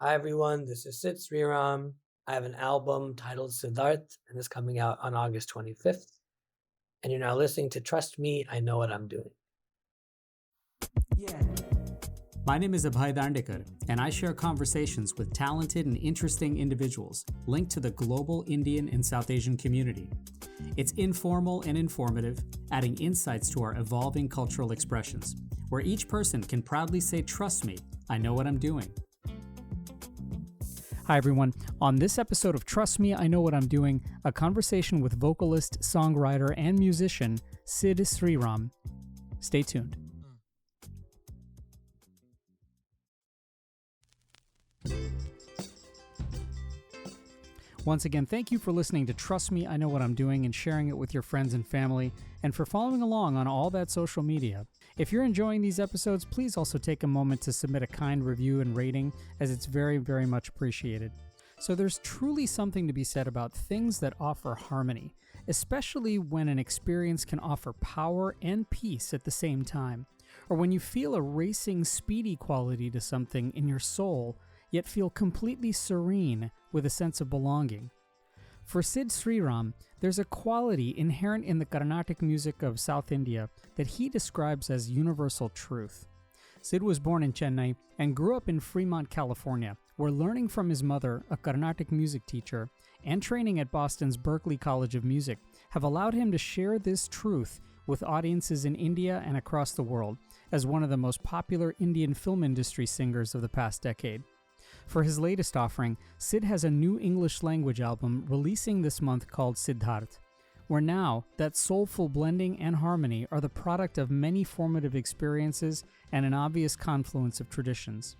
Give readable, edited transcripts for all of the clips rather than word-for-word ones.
Hi everyone, this is Sid Sriram. I have an album titled Sidharth, and it's coming out on August 25th. And you're now listening to Trust Me, I Know What I'm Doing. Yeah. My name is Abhay Dandekar, and I share conversations with talented and interesting individuals linked to the global Indian and South Asian community. It's informal and informative, adding insights to our evolving cultural expressions, where each person can proudly say, "Trust me, I know what I'm doing." Hi everyone. On this episode of Trust Me, I Know What I'm Doing, a conversation with vocalist, songwriter, and musician Sid Sriram. Stay tuned. Once again, thank you for listening to Trust Me, I Know What I'm Doing and sharing it with your friends and family, and for following along on all that social media. If you're enjoying these episodes, please also take a moment to submit a kind review and rating, as it's very, very much appreciated. So there's truly something to be said about things that offer harmony, especially when an experience can offer power and peace at the same time, or when you feel a racing, speedy quality to something in your soul, yet feel completely serene with a sense of belonging. For Sid Sriram, there's a quality inherent in the Carnatic music of South India that he describes as universal truth. Sid was born in Chennai and grew up in Fremont, California, where learning from his mother, a Carnatic music teacher, and training at Boston's Berklee College of Music have allowed him to share this truth with audiences in India and across the world as one of the most popular Indian film industry singers of the past decade. For his latest offering, Sid has a new English language album releasing this month called Sidharth, where now that soulful blending and harmony are the product of many formative experiences and an obvious confluence of traditions.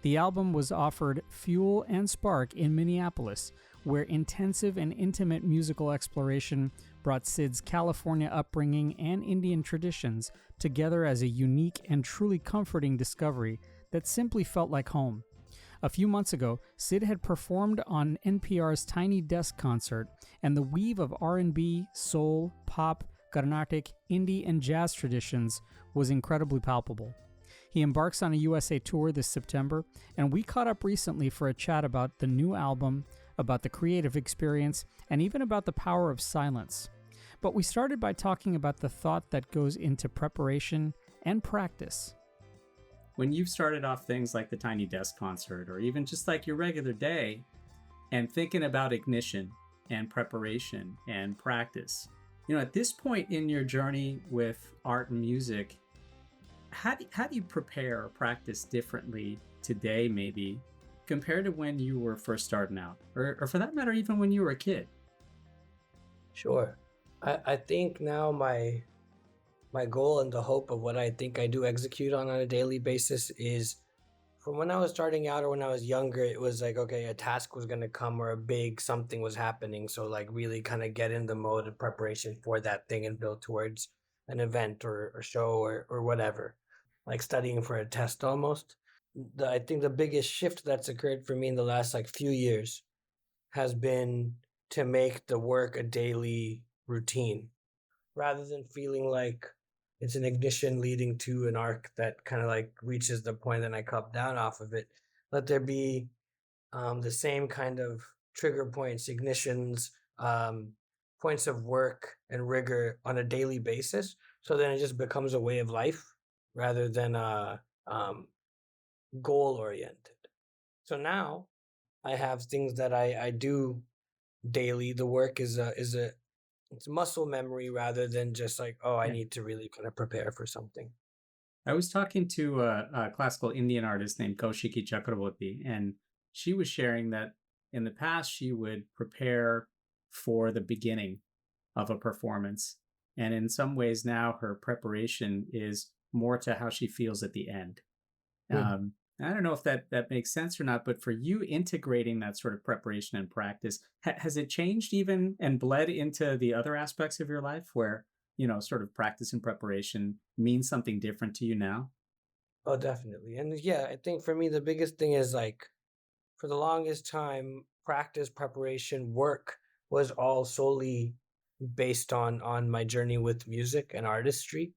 The album was offered Fuel and Spark in Minneapolis, where intensive and intimate musical exploration brought Sid's California upbringing and Indian traditions together as a unique and truly comforting discovery that simply felt like home. A few months ago, Sid had performed on NPR's Tiny Desk concert, and the weave of R&B, soul, pop, Carnatic, indie, and jazz traditions was incredibly palpable. He embarks on a USA tour this September, and we caught up recently for a chat about the new album, about the creative experience, and even about the power of silence. But we started by talking about the thought that goes into preparation and practice. When you've started off things like the Tiny Desk concert, or even just like your regular day, and thinking about ignition and preparation and practice, at this point in your journey with art and music, how do you prepare or practice differently today, maybe, compared to when you were first starting out, or for that matter, even when you were a kid? Sure. I think now my goal and the hope of what I think I do execute on a daily basis is, from when I was starting out or when I was younger, it was like, okay, a task was going to come or a big something was happening. So like really kind of get in the mode of preparation for that thing and build towards an event or show or whatever, like studying for a test almost. I think the biggest shift that's occurred for me in the last few years has been to make the work a daily routine rather than feeling like it's an ignition leading to an arc that kind of reaches the point and I come down off of it. Let there be the same kind of trigger points, ignitions, points of work and rigor on a daily basis. So then it just becomes a way of life rather than goal oriented. So now I have things that I do daily. The work is it's muscle memory rather than just I need to really kind of prepare for something. I was talking to a classical Indian artist named Kaushiki Chakraborty, and she was sharing that in the past she would prepare for the beginning of a performance. And in some ways now her preparation is more to how she feels at the end. I don't know if that makes sense or not, but for you integrating that sort of preparation and practice, has it changed even and bled into the other aspects of your life where, sort of practice and preparation means something different to you now? Oh, definitely. And yeah, I think for me, the biggest thing is for the longest time, practice, preparation, work was all solely based on my journey with music and artistry.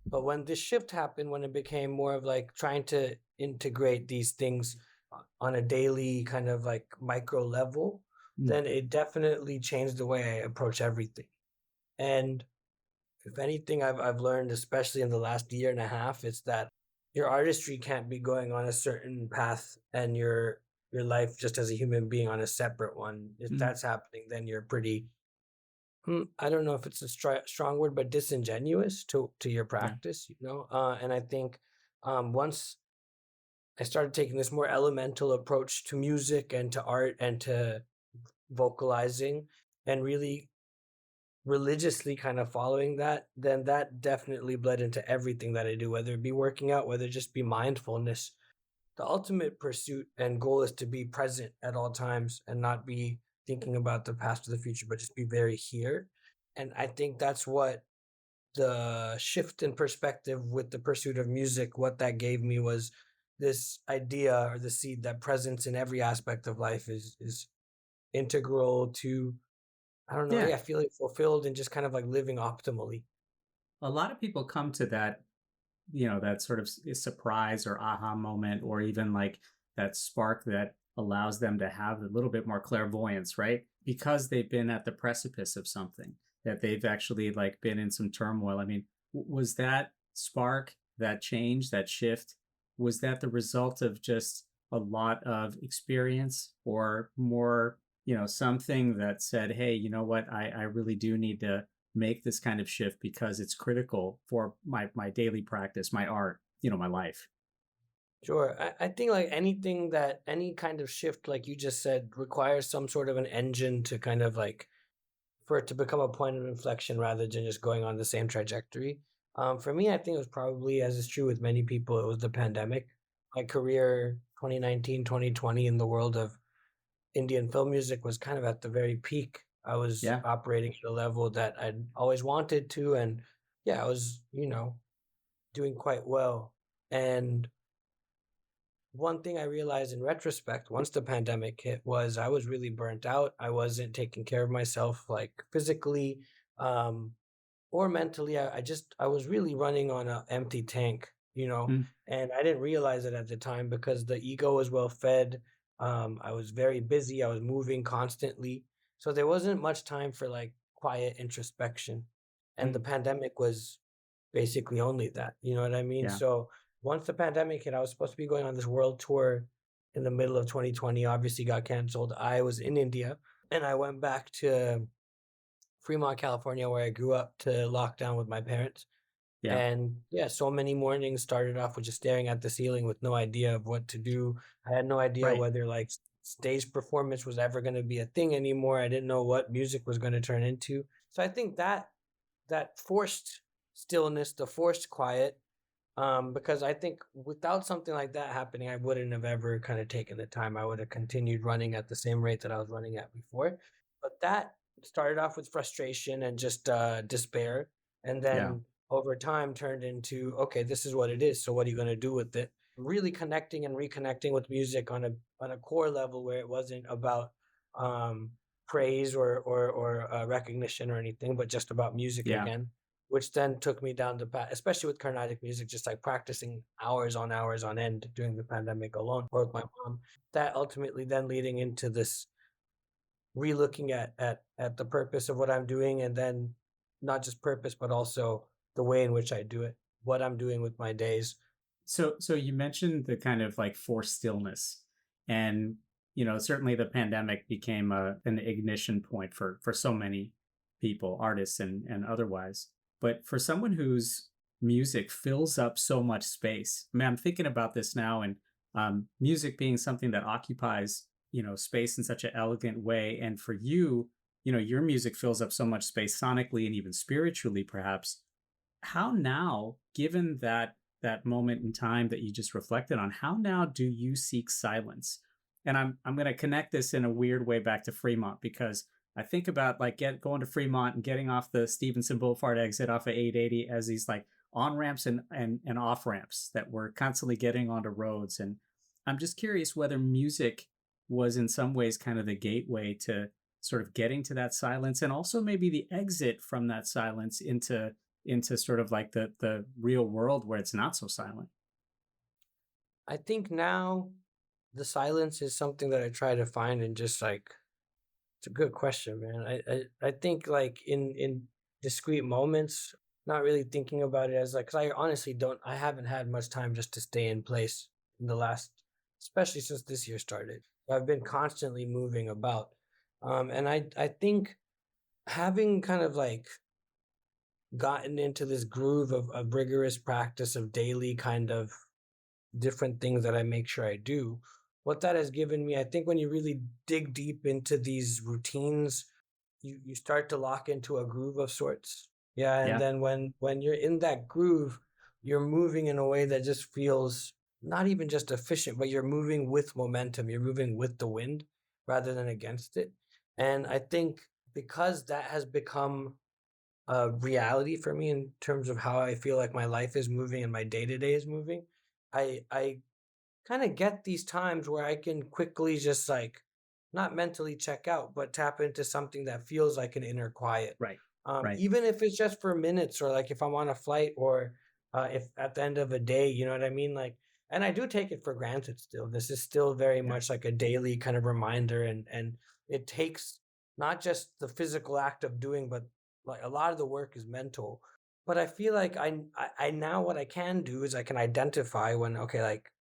But when this shift happened, when it became more of trying to integrate these things on a daily kind of like micro level, Mm. then it definitely changed the way I approach everything. And if anything, I've learned, especially in the last year and a half, is that your artistry can't be going on a certain path and your life just as a human being on a separate one. If Mm. that's happening, then you're pretty I don't know if it's a strong word, but disingenuous to your Yeah. practice, you know. And I think once I started taking this more elemental approach to music and to art and to vocalizing, and really religiously kind of following that, then that definitely bled into everything that I do, whether it be working out, whether it just be mindfulness. The ultimate pursuit and goal is to be present at all times and not be thinking about the past or the future, but just be very here. And I think that's what the shift in perspective with the pursuit of music, what that gave me was this idea or the seed that presence in every aspect of life is integral to, I don't know, Yeah. yeah, feeling fulfilled and just kind of like living optimally. A lot of people come to that, that sort of surprise or aha moment, or even like that spark that allows them to have a little bit more clairvoyance, right? Because they've been at the precipice of something, that they've actually like been in some turmoil. I mean, was that spark, that change, that shift, was that the result of just a lot of experience, or more, something that said, hey, you know what, I really do need to make this kind of shift because it's critical for my daily practice, my art, my life. Sure. I think like anything that any kind of shift, like you just said, requires some sort of an engine to kind of like for it to become a point of inflection rather than just going on the same trajectory. For me, I think it was probably, as is true with many people, it was the pandemic. My career, 2019, 2020, in the world of Indian film music was kind of at the very peak. I was Yeah. operating at a level that I'd always wanted to. And yeah, I was, doing quite well. And one thing I realized in retrospect, once the pandemic hit, was I was really burnt out. I wasn't taking care of myself, like physically, um, or mentally. I was really running on an empty tank, Mm. and I didn't realize it at the time because the ego was well fed. I was very busy. I was moving constantly, so there wasn't much time for like quiet introspection. And the Mm. pandemic was basically only that. You know what I mean? Yeah. So once the pandemic hit, I was supposed to be going on this world tour in the middle of 2020. Obviously, got canceled. I was in India, and I went back to Fremont, California, where I grew up, to lock down with my parents. Yeah. And yeah, so many mornings started off with just staring at the ceiling with no idea of what to do. I had no idea Right. whether like stage performance was ever going to be a thing anymore. I didn't know what music was going to turn into. So I think that forced stillness, the forced quiet, because I think without something like that happening, I wouldn't have ever kind of taken the time. I would have continued running at the same rate that I was running at before. But that started off with frustration and just despair, and Yeah. then over time turned into, okay, this is what it is. So what are you going to do with it? Really connecting and reconnecting with music on a core level where it wasn't about um, praise or recognition or anything, but just about music Yeah. again, which then took me down the path, especially with Carnatic music, just like practicing hours on end during the pandemic alone or with my mom. That ultimately then leading into this relooking at the purpose of what I'm doing, and then not just purpose, but also the way in which I do it, what I'm doing with my days. So you mentioned the kind of like forced stillness, and certainly the pandemic became an ignition point for so many people, artists and otherwise. But for someone whose music fills up so much space, I mean, I'm thinking about this now, and music being something that occupies space in such an elegant way, and for you, your music fills up so much space sonically and even spiritually, perhaps. How now, given that moment in time that you just reflected on, how now do you seek silence? And I'm going to connect this in a weird way back to Fremont, because I think about like going to Fremont and getting off the Stevenson Boulevard exit off of 880 as these like on ramps and off ramps that we're constantly getting onto roads. And I'm just curious whether music was in some ways kind of the gateway to sort of getting to that silence, and also maybe the exit from that silence into sort of like the real world where it's not so silent. I think now the silence is something that I try to find, and just like, it's a good question, man. I think like in discrete moments, not really thinking about it as like, because I honestly don't, I haven't had much time just to stay in place in the last, especially since this year started. I've been constantly moving about, and I think having kind of like gotten into this groove of rigorous practice of daily kind of different things that I make sure I do. What that has given me, I think when you really dig deep into these routines, you start to lock into a groove of sorts. Yeah, and Yeah. then when you're in that groove, you're moving in a way that just feels not even just efficient, but you're moving with momentum. You're moving with the wind rather than against it. And I think because that has become a reality for me in terms of how I feel like my life is moving and my day to day is moving, I kind of get these times where I can quickly just like not mentally check out, but tap into something that feels like an inner quiet. Right. Right. Even if it's just for minutes, or like if I'm on a flight, or if at the end of a day, you know what I mean? Like, and I do take it for granted still. This is still very Yeah. much like a daily kind of reminder, and it takes not just the physical act of doing, but like a lot of the work is mental. But I feel like I now what I can do is I can identify when, okay, like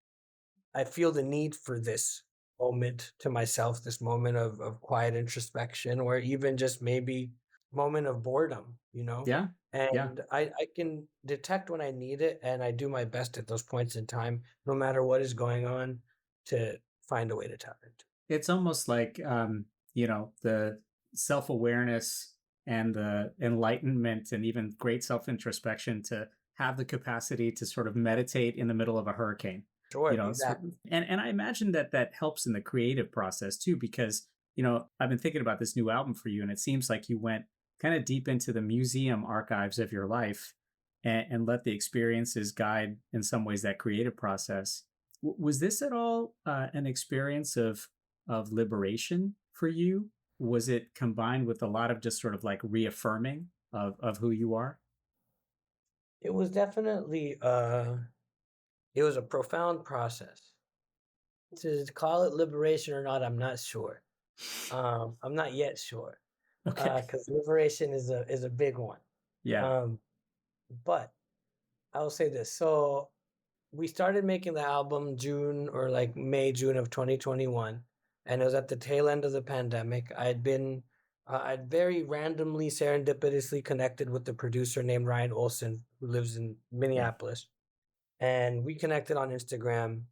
I feel the need for this moment to myself, this moment of quiet introspection, or even just maybe moment of boredom, you know? Yeah. Yeah. And I can detect when I need it, and I do my best at those points in time, no matter what is going on, to find a way to tap into. It's almost like the self-awareness and the enlightenment and even great self-introspection to have the capacity to sort of meditate in the middle of a hurricane. Sure, exactly. And I imagine that that helps in the creative process too, because I've been thinking about this new album for you, and it seems like you went kind of deep into the museum archives of your life, and let the experiences guide in some ways that creative process. Was this at all an experience of liberation for you? Was it combined with a lot of just sort of like reaffirming of who you are? It was definitely it was a profound process. To call it liberation or not, I'm not sure. I'm not yet sure. Okay. Because liberation is a big one. Yeah. Um, but I will say this. So we started making the album June, or like May, June of 2021, and it was at the tail end of the pandemic. I'd very randomly, serendipitously connected with the producer named Ryan Olson, who lives in Yeah. Minneapolis, and we connected on Instagram.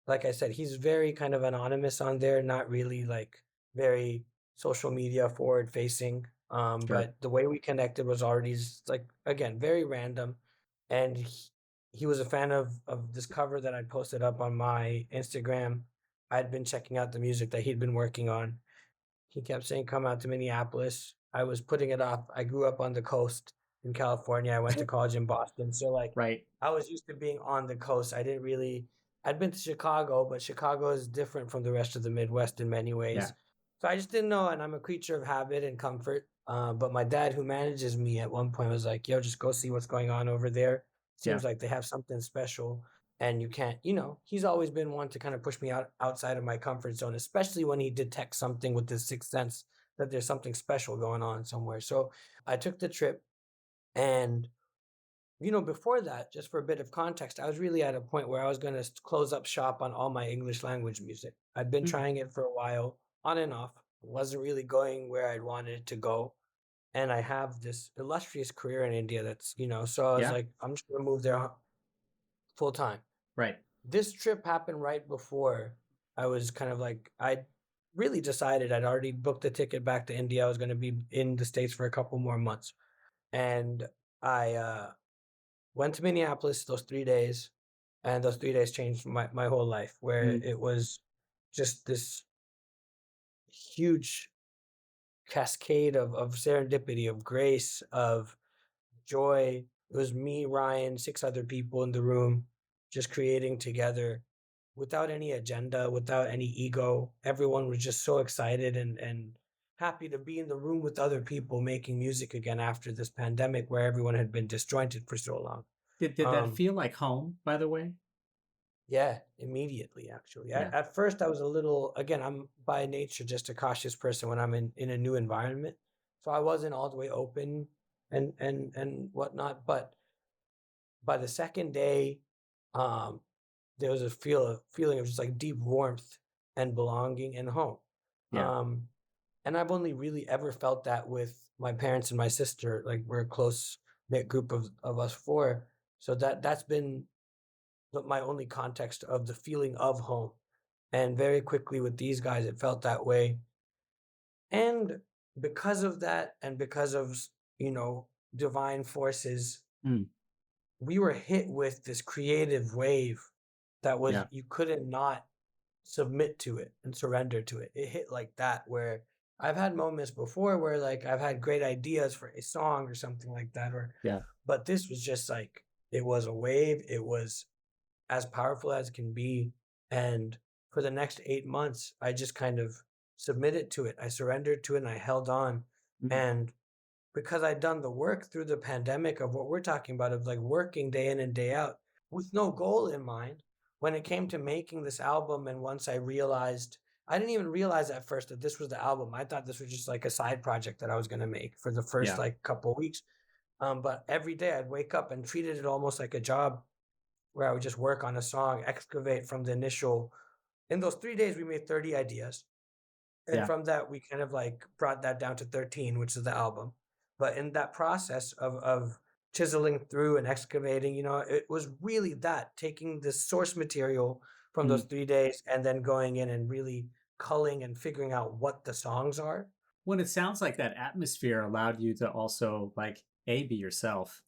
Like I said, he's very kind of anonymous on there, not really like very social media forward facing. Sure. But the way we connected was already like, again, very random, and he was a fan of this cover that I posted up on my Instagram. I'd been checking out the music that he'd been working on. He kept saying, "Come out to Minneapolis." I was putting it off. I grew up on the coast in California. I went to college in Boston. So like Right. I was used to being on the coast. I didn't really I'd been to Chicago, but Chicago is different from the rest of the Midwest in many Yeah. ways. So I just didn't know, and I'm a creature of habit and comfort. But my dad, who manages me, at one point was like, "Yo, just go see what's going on over there. Yeah. Seems like they have something special." And you can't, he's always been one to kind of push me outside of my comfort zone, especially when he detects something with his sixth sense that there's something special going on somewhere. So I took the trip, and before that, just for a bit of context, I was really at a point where I was going to close up shop on all my English language music. I'd been Mm. trying it for a while, on and off. It wasn't really going where I'd wanted it to go. And I have this illustrious career in India so I was Yeah. like, I'm just going to move there full time. Right. This trip happened right before I was kind of like, I really decided I'd already booked the ticket back to India. I was going to be in the States for a couple more months. And I went to Minneapolis those 3 days, and those 3 days changed my whole life, where Mm. it was just this huge cascade of serendipity, of grace, of joy. It was me, Ryan, six other people in the room, just creating together without any agenda, without any ego. Everyone was just so excited and happy to be in the room with other people making music again after this pandemic where everyone had been disjointed for so long. Did that Um, feel like home, by the way? Yeah, immediately, actually. Yeah. At first, I was a little, again, I'm by nature just a cautious person when I'm in a new environment. So I wasn't all the way open and whatnot. But by the second day, um, there was a feeling of just like deep warmth and belonging and home. Yeah. Um, and I've only really ever felt that with my parents and my sister. Like we're a close knit group of us four. So that's been my only context of the feeling of home. And very quickly with these guys, it felt that way. And because of that, and because of, divine forces, Mm. we were hit with this creative wave that was, Yeah. you couldn't not submit to it and surrender to it. It hit like that, where I've had moments before where like I've had great ideas for a song or something like that, Yeah. but this was just like, it was a wave. It was as powerful as can be. And for the next 8 months, I just kind of submitted to it. I surrendered to it and I held on. Mm. And because I'd done the work through the pandemic of what we're talking about, of like working day in and day out with no goal in mind, when it came to making this album, and once I realized, I didn't even realize at first that this was the album. I thought this was just like a side project that I was going to make for the first Yeah. like couple of weeks. But every day I'd wake up and treated it almost like a job, where I would just work on a song, excavate from the initial. In those 3 days, we made 30 ideas. And Yeah. from that, we kind of like brought that down to 13, which is the album. But in that process of chiseling through and excavating, it was really that, taking the source material from those Mm. 3 days and then going in and really culling and figuring out what the songs are. When it sounds like that atmosphere allowed you to also like be yourself,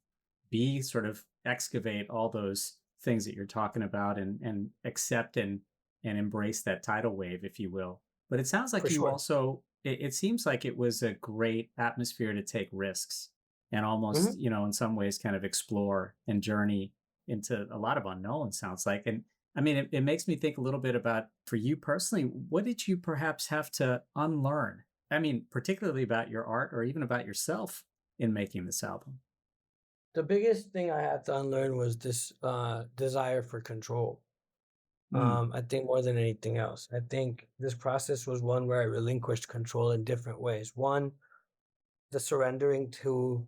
B, sort of excavate all those things that you're talking about and accept and embrace that tidal wave, if you will. But it sounds For like you sure. also, it seems like it was a great atmosphere to take risks and almost, Mhm. in some ways kind of explore and journey into a lot of unknown, sounds like. And I mean, it makes me think a little bit about, for you personally, what did you perhaps have to unlearn? I mean, particularly about your art or even about yourself in making this album. The biggest thing I had to unlearn was this desire for control. Mm. I think more than anything else. I think this process was one where I relinquished control in different ways. One, the surrendering to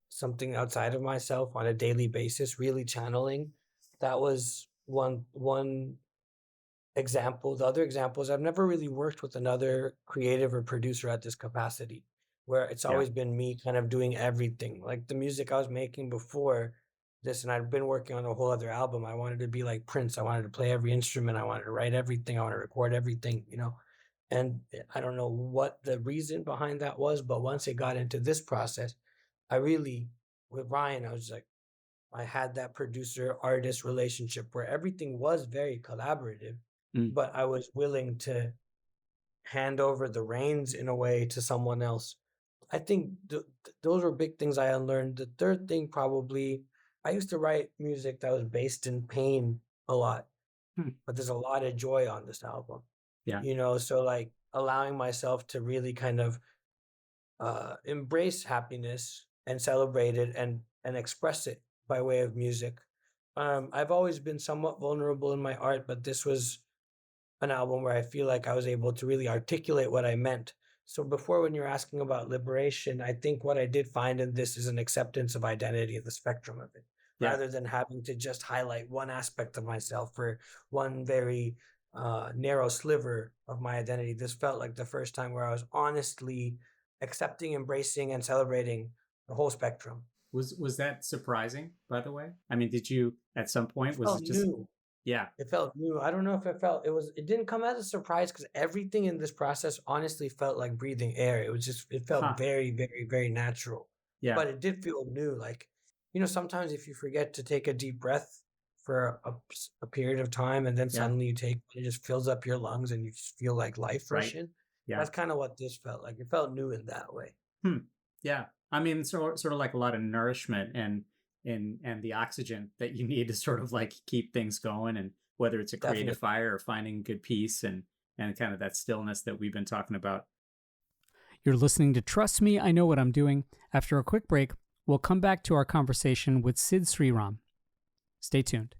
something outside of myself on a daily basis, really channeling. That was one example. The other example is I've never really worked with another creative or producer at this capacity, where it's Yeah. always been me kind of doing everything. Like the music I was making before this, and I'd been working on a whole other album. I wanted to be like Prince. I wanted to play every instrument. I wanted to write everything. I wanted to record everything. And I don't know what the reason behind that was, but once it got into this process, I really, with Ryan, I was like, I had that producer artist relationship where everything was very collaborative, Mm. but I was willing to hand over the reins in a way to someone else. I think those were big things I unlearned. The third thing, probably, I used to write music that was based in pain a lot, Hmm. but there's a lot of joy on this album, Yeah. so like allowing myself to really kind of embrace happiness and celebrate it and express it by way of music. I've always been somewhat vulnerable in my art, but this was an album where I feel like I was able to really articulate what I meant. So before, when you're asking about liberation, I think what I did find in this is an acceptance of identity, the spectrum of it, Yeah. rather than having to just highlight one aspect of myself or one very narrow sliver of my identity. This felt like the first time where I was honestly accepting, embracing, and celebrating the whole spectrum. Was that surprising, by the way? I mean, did you at some point, It was felt it just, new. yeah, It felt new. I don't know if it didn't come as a surprise, because everything in this process honestly felt like breathing air. It felt huh, very, very, very natural. yeah, But it did feel new. Like, sometimes if you forget to take a deep breath for a period of time, and then yeah, suddenly it just fills up your lungs and you just feel like life right, rush in. yeah, That's kind of what this felt like. It felt new in that way. hmm, yeah. I mean, sort of like a lot of nourishment and the oxygen that you need to sort of like keep things going, and whether it's a creative Definitely. fire or finding good peace and kind of that stillness that we've been talking about. You're listening to Trust Me, I Know What I'm Doing. After a quick break, we'll come back to our conversation with Sid Sriram. Stay tuned.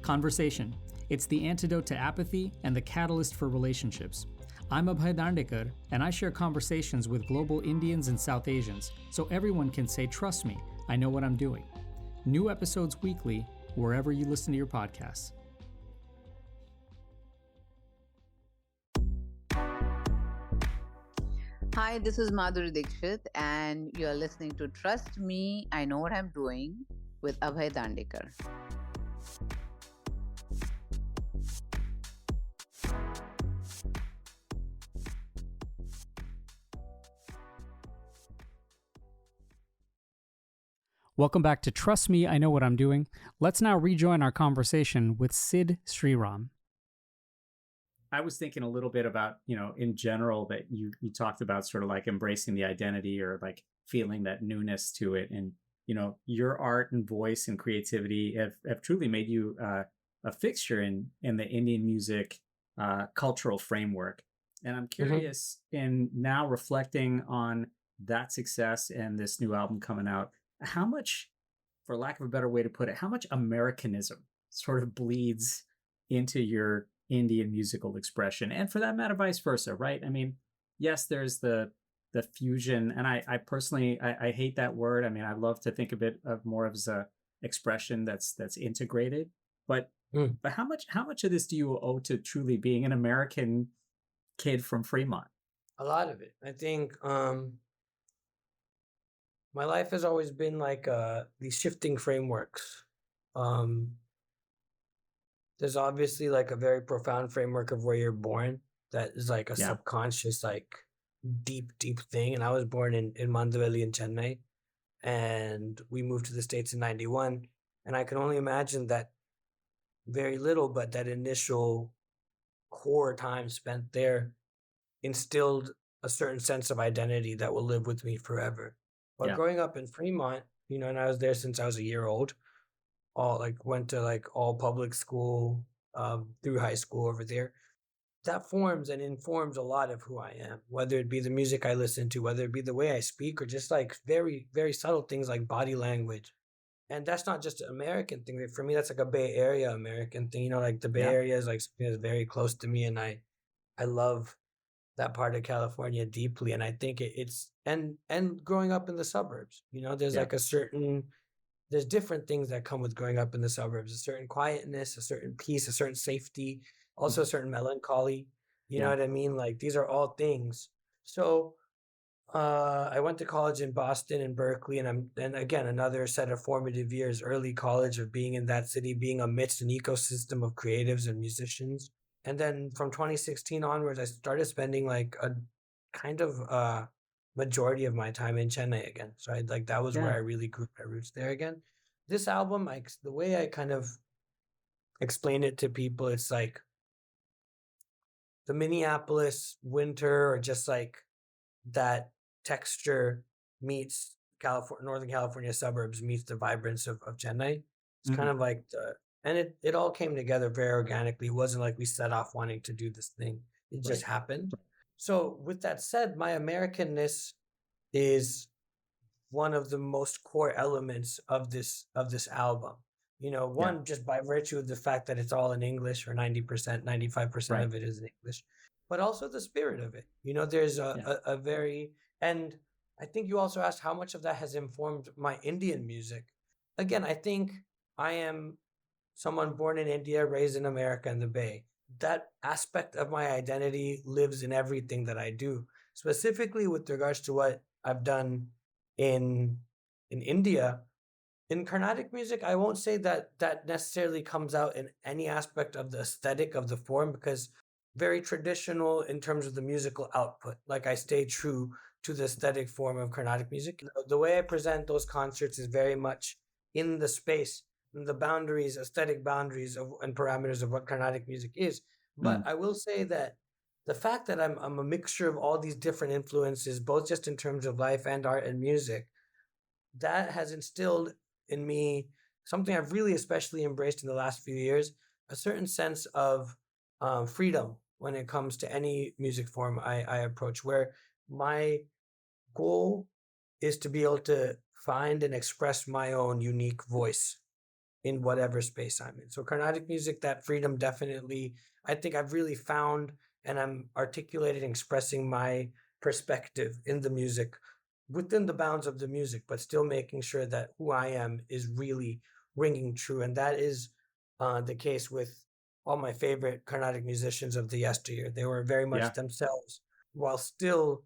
Conversation. It's the antidote to apathy and the catalyst for relationships. I'm Abhay Dandekar, and I share conversations with global Indians and South Asians, so everyone can say, "Trust me, I know what I'm doing." New episodes weekly, wherever you listen to your podcasts. Hi, this is Madhuri Dixit, and you're listening to Trust Me, I Know What I'm Doing with Abhay Dandekar. Welcome back to Trust Me, I Know What I'm Doing. Let's now rejoin our conversation with Sid Sriram. I was thinking a little bit about, in general, that you talked about sort of like embracing the identity or like feeling that newness to it. And, your art and voice and creativity have truly made you a fixture in the Indian music cultural framework. And I'm curious, in now reflecting on that success and this new album coming out, how much, for lack of a better way to put it, how much Americanism sort of bleeds into your Indian musical expression, and for that matter, vice versa, right? I mean, yes, there's the fusion, and I personally I hate that word. I mean, I love to think of it of more as a expression that's integrated. But how much of this do you owe to truly being an American kid from Fremont? A lot of it. I think my life has always been like these shifting frameworks. There's obviously like a very profound framework of where you're born that is like a subconscious, like deep thing. And I was born in Mandaveli in Chennai, and we moved to the States in 91. And I can only imagine that very little, but that initial core time spent there instilled a certain sense of identity that will live with me forever. But growing up in Fremont, and I was there since I was a year old, went to all public school through high school over there. That forms and informs a lot of who I am, whether it be the music I listen to, whether it be the way I speak, or just like very, very subtle things like body language. And that's not just an American thing. For me, that's like a Bay Area American thing. Like the Bay Area is like something that's very close to me, and I love that part of California deeply. And I think it's and growing up in the suburbs, there's like there's different things that come with growing up in the suburbs, a certain quietness, a certain peace, a certain safety, also a certain melancholy. You know what I mean? Like these are all things. So I went to college in Boston and Berkeley, and again, another set of formative years, early college, of being in that city, being amidst an ecosystem of creatives and musicians. And then from 2016 onwards, I started spending like a kind of majority of my time in Chennai again. So that was where I really grew my roots there again. This album, the way I kind of explain it to people, it's like the Minneapolis winter, or just like that texture meets Northern California suburbs meets the vibrance of Chennai. It's kind of like and it all came together very organically. It wasn't like we set off wanting to do this thing. It just happened. So with that said, my Americanness is one of the most core elements of this album. Just by virtue of the fact that it's all in English, or 90%, 95% of it is in English, but also the spirit of it. There's a very, and I think you also asked how much of that has informed my Indian music. Again, I think I am someone born in India, raised in America in the Bay. That aspect of my identity lives in everything that I do, specifically with regards to what I've done in India. In Carnatic music, I won't say that necessarily comes out in any aspect of the aesthetic of the form, because very traditional in terms of the musical output. Like I stay true to the aesthetic form of Carnatic music. The way I present those concerts is very much in the space, in the boundaries, aesthetic boundaries and parameters of what Carnatic music is. But I will say that the fact that I'm a mixture of all these different influences, both just in terms of life and art and music, that has instilled in me something I've really especially embraced in the last few years, a certain sense of freedom when it comes to any music form I approach, where my goal is to be able to find and express my own unique voice in whatever space I'm in. So Carnatic music, that freedom definitely, I think I've really found, and I'm articulating, expressing my perspective in the music within the bounds of the music, but still making sure that who I am is really ringing true. And that is the case with all my favorite Carnatic musicians of the yesteryear. They were very much Yeah. themselves while still,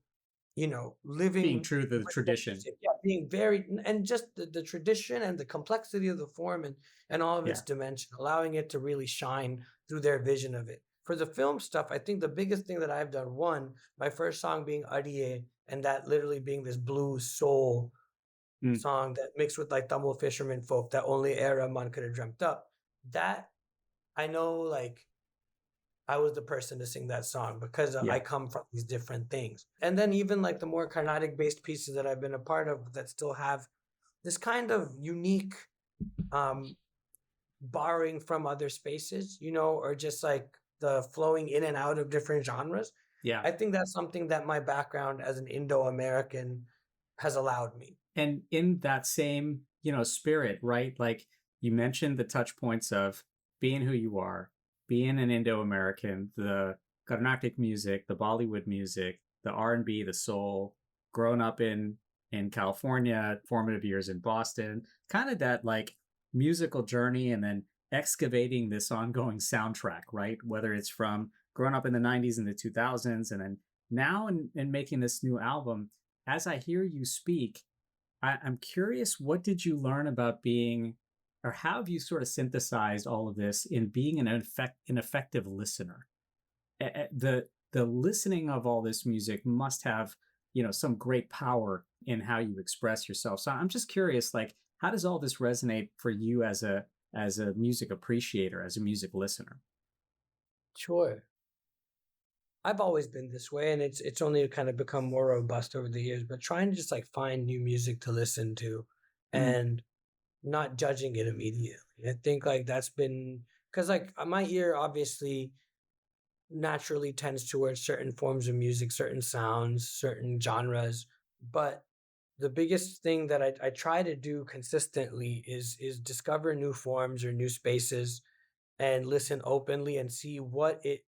Being living true to the with the tradition. music. Yeah, being very, and just the tradition and the complexity of the form and all of its Yeah. dimension, allowing it to really shine through their vision of it. For the film stuff, I think the biggest thing that I've done, one, my first song being Adiye, and that literally being this blues soul Mm, song that mixed with like Tamil fisherman folk that only A. Rahman could have dreamt up. That I know, like, I was the person to sing that song because I yeah. come from these different things. And then even like the more Carnatic based pieces that I've been a part of that still have this kind of unique um borrowing from other spaces, or just like the flowing in and out of different genres. Yeah. I think that's something that my background as an Indo-American has allowed me. And in that same, spirit, right? Like you mentioned the touch points of being who you are, being an Indo-American, the Carnatic music, the Bollywood music, the R&B, the soul, growing up in California, formative years in Boston, kind of that like musical journey and then excavating this ongoing soundtrack, right? Whether it's from growing up in the 90s and the 2000s and then now and making this new album, as I hear you speak, I'm curious, what did you learn about being, or how have you sort of synthesized all of this in being an effective listener? The listening of all this music must have, some great power in how you express yourself. So I'm just curious, like, how does all this resonate for you as a music appreciator, as a music listener? Sure. I've always been this way, and it's only kind of become more robust over the years, but trying to just like find new music to listen to Mm, and not judging it immediately. I think like that's been because like my ear obviously naturally tends towards certain forms of music, certain sounds, certain genres. But the biggest thing that I try to do consistently is discover new forms or new spaces and listen openly and see what it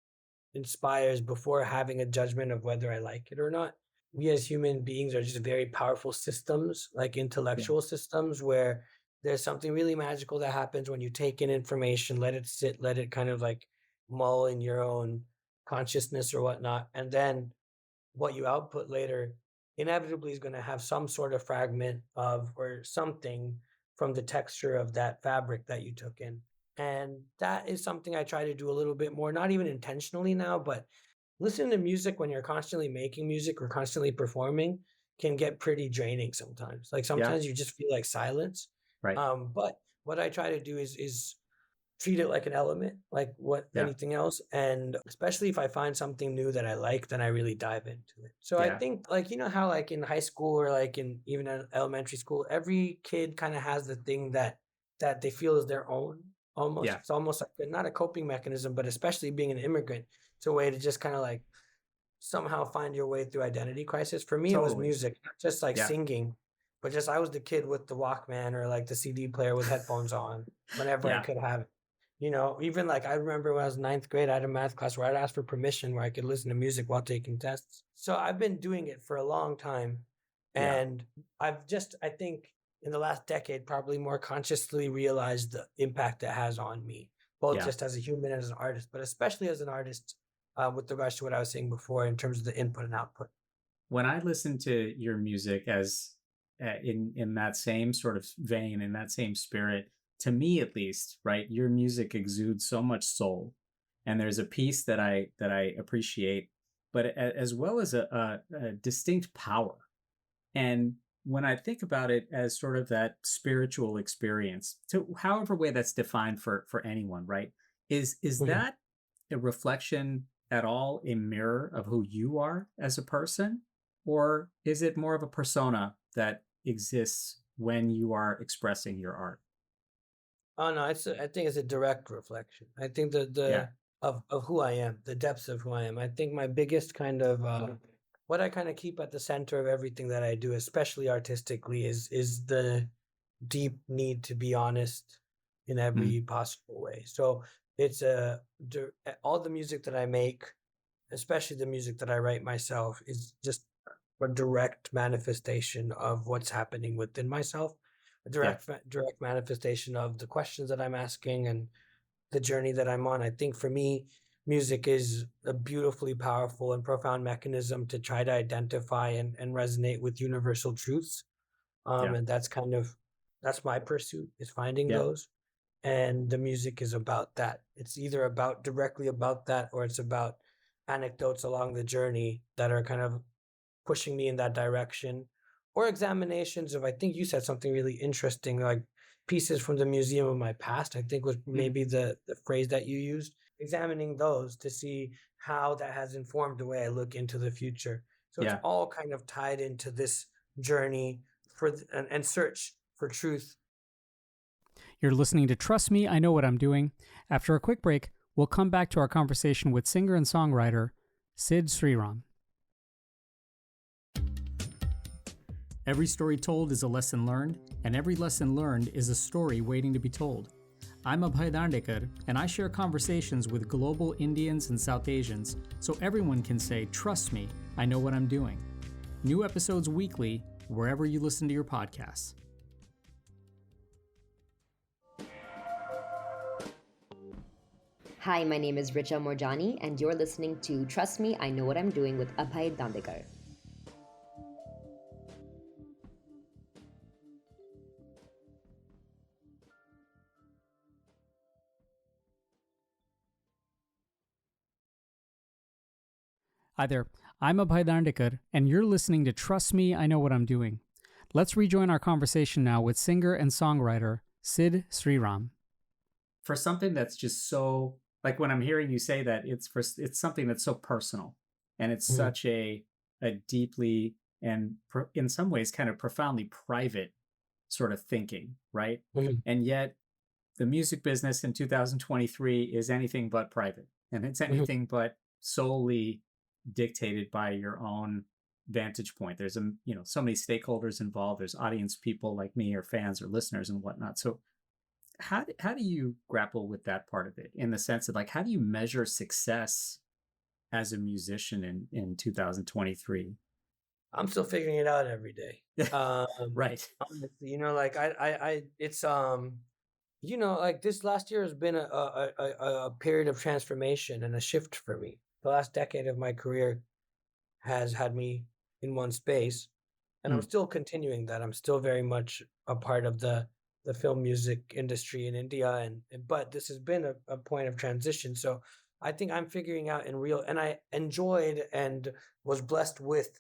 inspires before having a judgment of whether I like it or not. We as human beings are just very powerful systems, like yeah, intellectual systems, where there's something really magical that happens when you take in information, let it sit, let it kind of like mull in your own consciousness or whatnot. And then what you output later inevitably is going to have some sort of fragment of or something from the texture of that fabric that you took in. And that is something I try to do a little bit more, not even intentionally now, but listening to music when you're constantly making music or constantly performing can get pretty draining sometimes. Like yeah, sometimes you just feel like silence. right, But what I try to do is treat it like an element, like what yeah, anything else. And especially if I find something new that I like, then I really dive into it. So I yeah, think like how like in high school or like in even in elementary school, every kid kind of has the thing that they feel is their own almost. yeah, It's almost like not a coping mechanism, but especially being an immigrant, it's a way to just kind of like somehow find your way through identity crisis. For me, it was totally, music, not just like yeah, singing, but just I was the kid with the Walkman or like the CD player with headphones on whenever I yeah, could have it. Even like I remember when I was in ninth grade, I had a math class where I'd ask for permission where I could listen to music while taking tests. So I've been doing it for a long time. yeah, And I think in the last decade, probably more consciously realized the impact it has on me, both yeah. just as a human and as an artist, but especially as an artist with regards to what I was saying before in terms of the input and output. When I listen to your music as in that same sort of vein, in that same spirit, to me at least, right, your music exudes so much soul, and there's a piece that I appreciate, but as well as a distinct power. And when I think about it as sort of that spiritual experience, to however way that's defined for anyone, right, is Mhm. that a reflection at all a mirror of who you are as a person? Or is it more of a persona that exists when you are expressing your art? Oh no, I think it's a direct reflection. I think Yeah. the of who I am, the depths of who I am. I think my biggest kind of what I kind of keep at the center of everything that I do, especially artistically, is the deep need to be honest in every possible way. So it's all the music that I make, especially the music that I write myself, is just a direct manifestation of what's happening within myself, a Yeah. direct manifestation of the questions that I'm asking and the journey that I'm on. I think for me, music is a beautifully powerful and profound mechanism to try to identify and resonate with universal truths. Yeah. And that's my pursuit, is finding Yeah. those. And the music is about that. It's either about directly about that, or it's about anecdotes along the journey that are kind of pushing me in that direction, or examinations of, I think you said something really interesting, like pieces from the museum of my past, I think was maybe the phrase that you used, examining those to see how that has informed the way I look into the future. So it's Yeah. all kind of tied into this journey and search for truth. You're listening to Trust Me, I Know What I'm Doing. After a quick break, we'll come back to our conversation with singer and songwriter Sid Sriram. Every story told is a lesson learned, and every lesson learned is a story waiting to be told. I'm Abhay Dandekar, and I share conversations with global Indians and South Asians so everyone can say, trust me, I know what I'm doing. New episodes weekly, wherever you listen to your podcasts. Hi, my name is Richa Morjani, and you're listening to Trust Me, I Know What I'm Doing with Abhay Dandekar. Hi there, I'm Abhay Dandekar, and you're listening to Trust Me, I Know What I'm Doing. Let's rejoin our conversation now with singer and songwriter Sid Sriram. For something that's just so, like when I'm hearing you say that, it's something that's so personal, and it's such a deeply and in some ways kind of profoundly private sort of thinking, right? And yet the music business in 2023 is anything but private, and it's anything but solely dictated by your own vantage point. There's so many stakeholders involved. There's audience people like me, or fans or listeners and whatnot. So how do you grapple with that part of it, in the sense of, like, how do you measure success as a musician in 2023? I'm still figuring it out every day. Right. Honestly, like it's like this last year has been a period of transformation and a shift for me. The last decade of my career has had me in one space, and I'm still continuing that. I'm still very much a part of the film music industry in India, but this has been a point of transition. So I think I'm figuring out and I enjoyed and was blessed with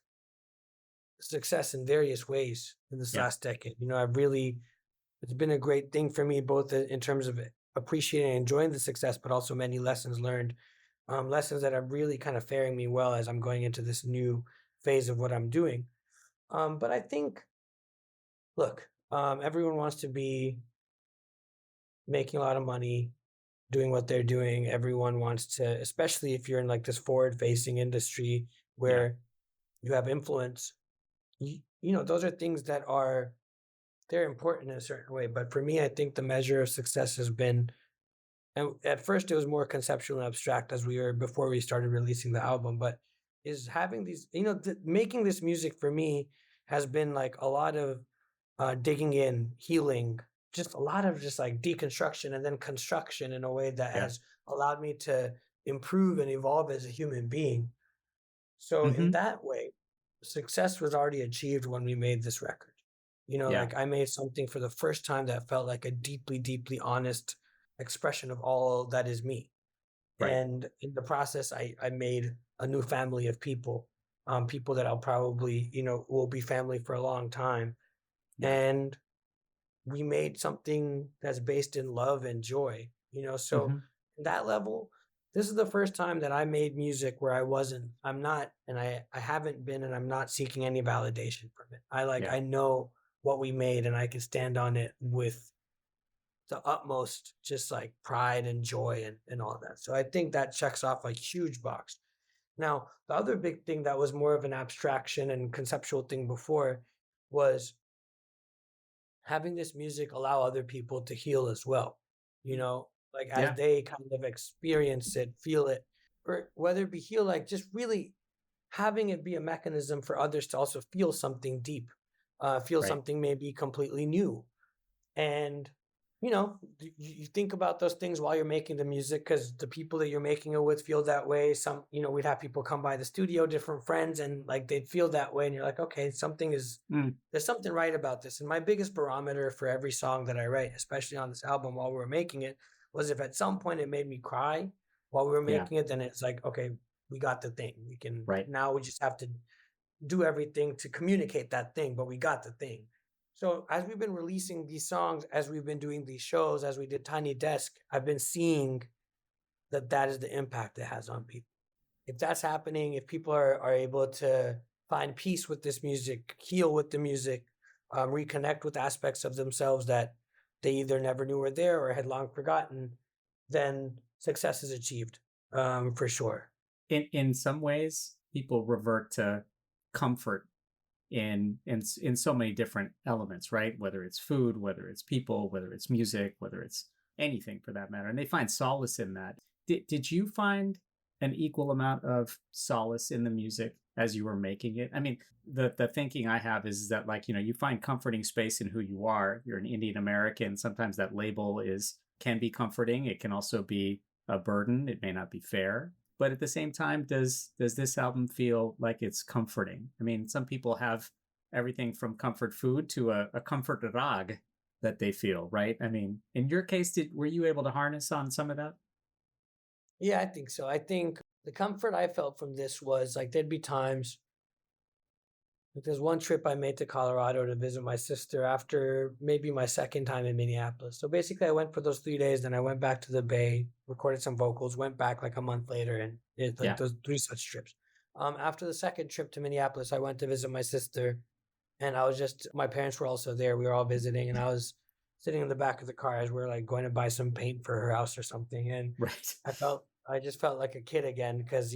success in various ways in this last decade. It's been a great thing for me, both in terms of appreciating and enjoying the success, but also many lessons learned, lessons that are really kind of faring me well as I'm going into this new phase of what I'm doing. But I think, look, everyone wants to be making a lot of money, doing what they're doing. Everyone wants to, especially if you're in like this forward-facing industry where you have influence. Those are things that they're important in a certain way. But for me, I think the measure of success has been, and at first it was more conceptual and abstract before we started releasing the album, but is having these, making this music for me has been like a lot of digging in, healing, just a lot of just like deconstruction and then construction in a way that has allowed me to improve and evolve as a human being. So in that way, success was already achieved when we made this record. Like I made something for the first time that felt like a deeply, deeply honest expression of all that is me. Right. And in the process, I made a new family of people, people that I'll probably, will be family for a long time. Yeah. And we made something that's based in love and joy, so in that level, this is the first time that I made music where I'm not, and I haven't been, and I'm not seeking any validation from it. I know what we made, and I can stand on it with the utmost just like pride and joy and all that. So I think that checks off a huge box. Now, the other big thing that was more of an abstraction and conceptual thing before was having this music allow other people to heal as well. like as Yeah. they kind of experience it, feel it, or whether it be heal, like just really having it be a mechanism for others to also feel something deep, feel Right. something maybe completely new. And you think about those things while you're making the music, because the people that you're making it with feel that way. Some, we'd have people come by the studio, different friends, and like they'd feel that way, and you're like, okay, Mm. there's something right about this. And my biggest barometer for every song that I write, especially on this album while we were making it, was if at some point it made me cry while we were Yeah. making it, then it's like, okay, we got the thing. We can, Right. now we just have to do everything to communicate that thing, but we got the thing. So as we've been releasing these songs, as we've been doing these shows, as we did Tiny Desk, I've been seeing that is the impact it has on people. If that's happening, if people are able to find peace with this music, heal with the music, reconnect with aspects of themselves that they either never knew were there or had long forgotten, then success is achieved, for sure. In some ways, people revert to comfort in so many different elements, right? Whether it's food, whether it's people, whether it's music, whether it's anything for that matter, and they find solace in that. Did you find an equal amount of solace in the music as you were making it? I mean, the thinking I have is that, like, you find comforting space in who you are. You're an Indian American. Sometimes that label can be comforting. It can also be a burden. It may not be fair. But at the same time, does this album feel like it's comforting? I mean, some people have everything from comfort food to a comfort rag that they feel, right? I mean, in your case, were you able to harness on some of that? Yeah, I think so. I think the comfort I felt from this was like there'd be times. Like there's one trip I made to Colorado to visit my sister after maybe my second time in Minneapolis. So basically, I went for those 3 days, then I went back to the Bay, recorded some vocals, went back like a month later, and it's like Yeah. those 3 such trips. After the second trip to Minneapolis, I went to visit my sister, and my parents were also there. We were all visiting, and I was sitting in the back of the car as we were like going to buy some paint for her house or something. And Right. I just felt like a kid again because,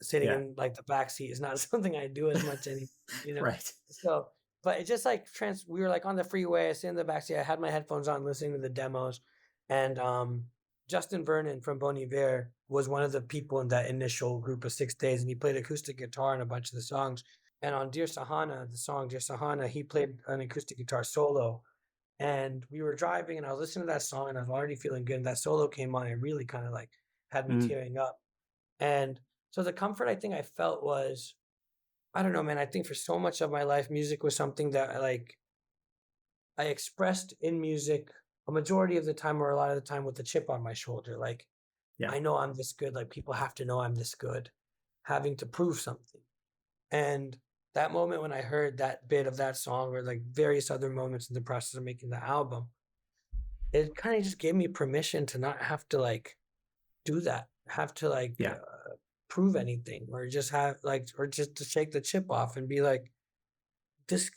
sitting Yeah. in like the back seat is not something I do as much anymore, Right. So, but it just like we were like on the freeway, I sit in the back seat, I had my headphones on listening to the demos. And Justin Vernon from Bon Iver was one of the people in that initial group of 6 days, and he played acoustic guitar on a bunch of the songs. And on Dear Sahana, the song Dear Sahana, he played an acoustic guitar solo. And we were driving, and I was listening to that song, and I was already feeling good. And that solo came on, and really kind of like had me Mm. tearing up. And so the comfort I think I felt was, I don't know, man. I think for so much of my life, music was something that I expressed in music a majority of the time, or a lot of the time, with a chip on my shoulder. Like, Yeah. I know I'm this good. Like, people have to know I'm this good, having to prove something. And that moment when I heard that bit of that song, or like various other moments in the process of making the album, it kind of just gave me permission to not have to like do that, have to like Yeah. prove anything, or just or just to shake the chip off and be like, this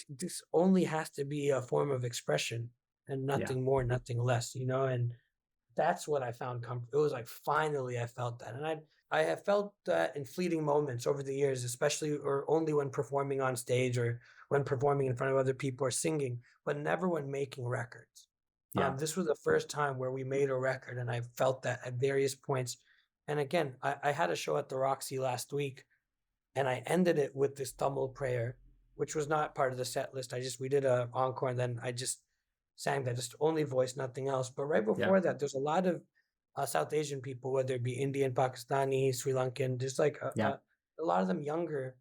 only has to be a form of expression and nothing more, nothing less, and that's what I found comfort. It was like finally I felt that. And I have felt that in fleeting moments over the years, especially or only when performing on stage or when performing in front of other people or singing, but never when making records. Yeah. This was the first time where we made a record, and I felt that at various points. And again, I had a show at the Roxy last week, and I ended it with this Tamil prayer, which was not part of the set list. We did a encore, and then I just sang that, just only voice, nothing else. But right before that, there's a lot of South Asian people, whether it be Indian, Pakistani, Sri Lankan, just like a lot of them younger.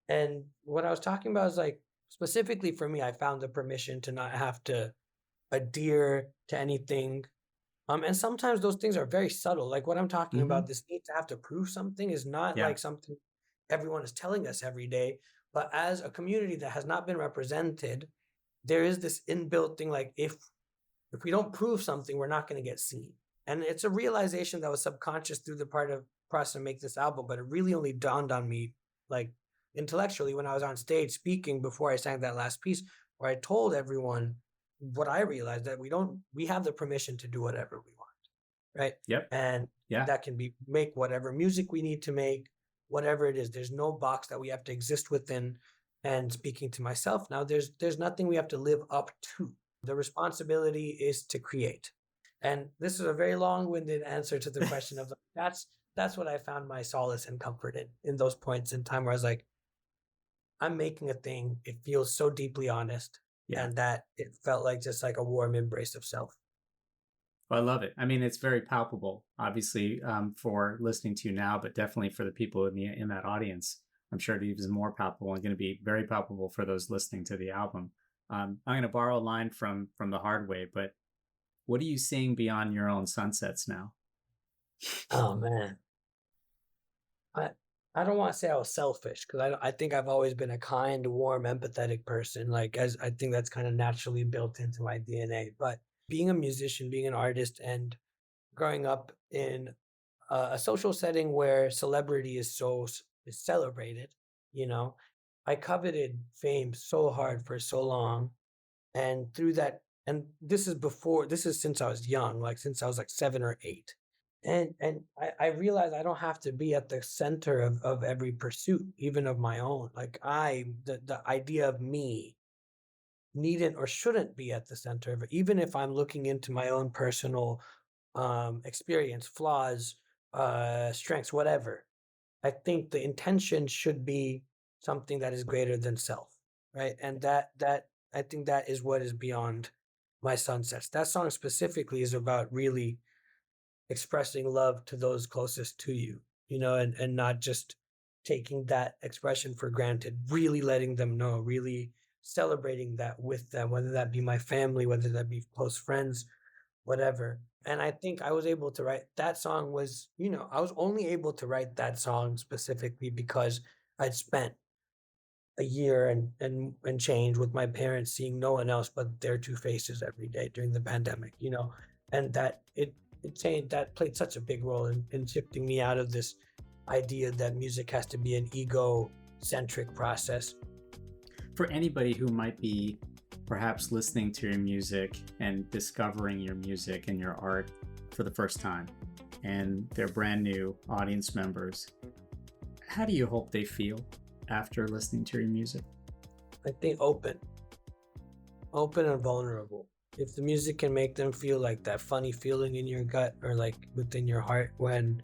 And what I was talking about is like, specifically for me, I found the permission to not have to adhere to anything. And sometimes those things are very subtle. Like what I'm talking about, this need to have to prove something is not like something everyone is telling us every day. But as a community that has not been represented, there is this inbuilt thing like if we don't prove something, we're not going to get seen. And it's a realization that was subconscious through the process to make this album, but it really only dawned on me like intellectually when I was on stage speaking before I sang that last piece, where I told everyone what I realized, that we have the permission to do whatever we want, right? Yep. And that can be make whatever music we need to make, whatever it is. There's no box that we have to exist within. And speaking to myself now, there's nothing we have to live up to. The responsibility is to create. And this is a very long-winded answer to the question of that's what I found my solace and comfort in those points in time where I was like, I'm making a thing. It feels so deeply honest. Yeah. And that it felt like just like a warm embrace of self. Well, I love it. I mean, it's very palpable, obviously, for listening to you now, but definitely for the people in that audience. I'm sure it is more palpable and going to be very palpable for those listening to the album. I'm going to borrow a line from The Hard Way, but what are you seeing beyond your own sunsets now? Oh man, I don't want to say I was selfish, because I think I've always been a kind, warm, empathetic person. Like, as I think that's kind of naturally built into my DNA. But being a musician, being an artist, and growing up in a social setting where celebrity is celebrated, I coveted fame so hard for so long, and through that, and this is since I was young, like since I was like 7 or 8. And I realized I don't have to be at the center of every pursuit, even of my own. Like the idea of me needn't or shouldn't be at the center of it, even if I'm looking into my own personal experience, flaws, strengths, whatever. I think the intention should be something that is greater than self, right? And that I think that is what is beyond my sunsets. That song specifically is about really expressing love to those closest to you, and not just taking that expression for granted, really letting them know, really celebrating that with them, whether that be my family, whether that be close friends, whatever. And I think I was able to write that song I was only able to write that song specifically because I'd spent a year and change with my parents, seeing no one else but their two faces every day during the pandemic, and that that played such a big role in shifting me out of this idea that music has to be an ego-centric process. For anybody who might be perhaps listening to your music and discovering your music and your art for the first time, and they're brand new audience members, how do you hope they feel after listening to your music? I think open and vulnerable. If the music can make them feel like that funny feeling in your gut or like within your heart when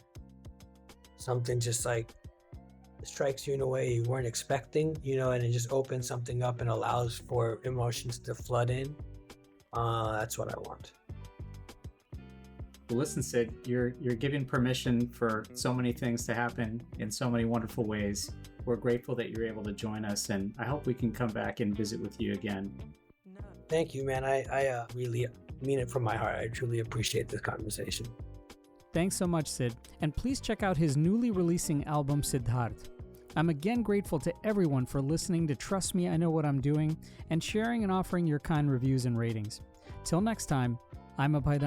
something just like strikes you in a way you weren't expecting, and it just opens something up and allows for emotions to flood in, that's what I want. Well, listen, Sid, you're giving permission for so many things to happen in so many wonderful ways. We're grateful that you're able to join us, and I hope we can come back and visit with you again. Thank you, man. I really mean it from my heart. I truly appreciate this conversation. Thanks so much, Sid. And please check out his newly releasing album, Sidharth. I'm again grateful to everyone for listening to Trust Me, I Know What I'm Doing, and sharing and offering your kind reviews and ratings. Till next time, I'm Abhay.